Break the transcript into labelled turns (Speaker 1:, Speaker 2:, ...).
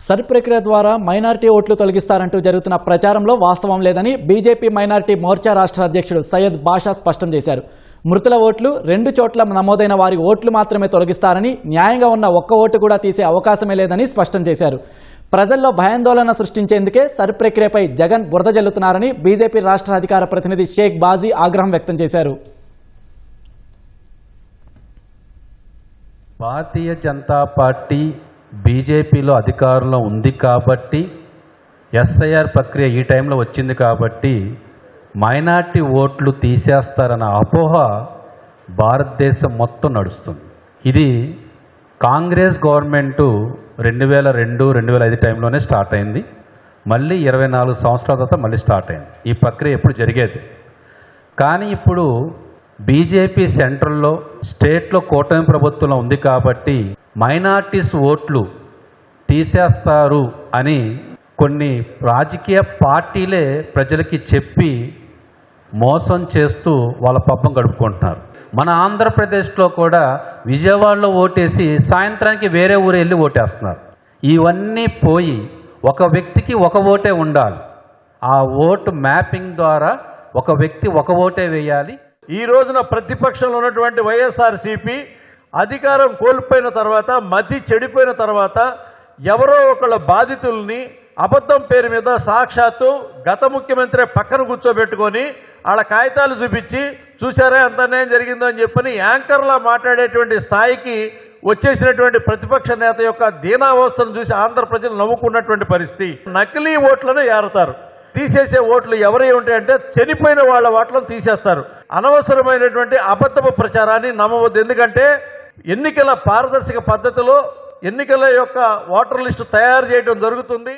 Speaker 1: Sir ప్రక్రియ ద్వారా minority ఓట్లు తొలగిస్తారంటూ జరుగుతున్న ప్రచారంలో వాస్తవం లేదని బీజేపీ మైనారిటీ మోర్చా రాష్ట్ర అధ్యక్షుడు సయ్యద్ బాషా స్పష్టం చేశారు. మృతుల ఓట్లు 2 చోట్ల నమోదైన వారి ఓట్లు మాత్రమే తొలగిస్తారని, న్యాయంగా ఉన్న ఒక్క ఓటు కూడా తీసే అవకాశమే లేదని స్పష్టం చేశారు. ప్రజల్లో భయాందోళన సృష్టించేందుకే సర్ ప్రక్రియపై జగన్ బురద జల్లుతున్నారని బీజేపీ రాష్ట్ర అధికార ప్రతినిధి షేక్ బాజీ ఆగ్రహం వ్యక్తం చేశారు.
Speaker 2: భారతీయ జనతా పార్టీ బీజేపీలో అధికారంలో ఉంది కాబట్టి, ఎస్ఐఆర్ ప్రక్రియ ఈ టైంలో వచ్చింది కాబట్టి మైనార్టీ ఓట్లు తీసేస్తారన్న అపోహ భారతదేశం మొత్తం నడుస్తుంది. ఇది కాంగ్రెస్ గవర్నమెంటు 2002-2005 టైంలోనే స్టార్ట్ అయింది. మళ్ళీ 24 సంవత్సరాల తర్వాత మళ్ళీ స్టార్ట్ అయింది. ఈ ప్రక్రియ ఎప్పుడు జరిగేది. కానీ ఇప్పుడు బీజేపీ సెంట్రల్లో, స్టేట్లో కూటమి ప్రభుత్వంలో ఉంది కాబట్టి మైనార్టీస్ ఓట్లు తీసేస్తారు అని కొన్ని రాజకీయ పార్టీలే ప్రజలకి చెప్పి మోసం చేస్తూ వాళ్ళ పబ్బం గడుపుకుంటున్నారు. మన ఆంధ్రప్రదేశ్లో కూడా విజయవాడలో ఓటేసి సాయంత్రానికి వేరే ఊరు వెళ్ళి ఓటేస్తున్నారు. ఇవన్నీ పోయి ఒక వ్యక్తికి ఒక ఓటే ఉండాలి. ఆ ఓటు మ్యాపింగ్ ద్వారా ఒక వ్యక్తి ఒక ఓటే వేయాలి.
Speaker 3: ఈ రోజున ప్రతిపక్షంలో ఉన్నటువంటి వైఎస్ఆర్సీపీ అధికారం కోల్పోయిన తర్వాత, మతి చెడిపోయిన తర్వాత ఎవరో ఒకళ్ళ బాధితుల్ని అబద్ధం పేరు మీద సాక్షాత్తు గత ముఖ్యమంత్రి పక్కన కూర్చోబెట్టుకొని వాళ్ళ కాగితాలు చూపించి చూసారా ఎంత అన్యాయం జరిగిందో అని చెప్పని యాంకర్లా మాట్లాడేటువంటి స్థాయికి వచ్చేసినటువంటి ప్రతిపక్ష నేత యొక్క దీనావస్థను చూసి ఆంధ్ర ప్రజలు నవ్వుకున్నటువంటి పరిస్థితి. నకిలీ ఓట్లను ఏరతారు. తీసేసే ఓట్లు ఎవరై ఉంటాయంటే చనిపోయిన వాళ్ళ ఓట్లను తీసేస్తారు. అనవసరమైనటువంటి అబద్ధపు ప్రచారాన్ని నమ్మవద్దు. ఎందుకంటే ఎన్నికల పారదర్శక పద్ధతిలో ఎన్నికల యొక్క ఓటర్ లిస్టు తయారు చేయడం జరుగుతుంది.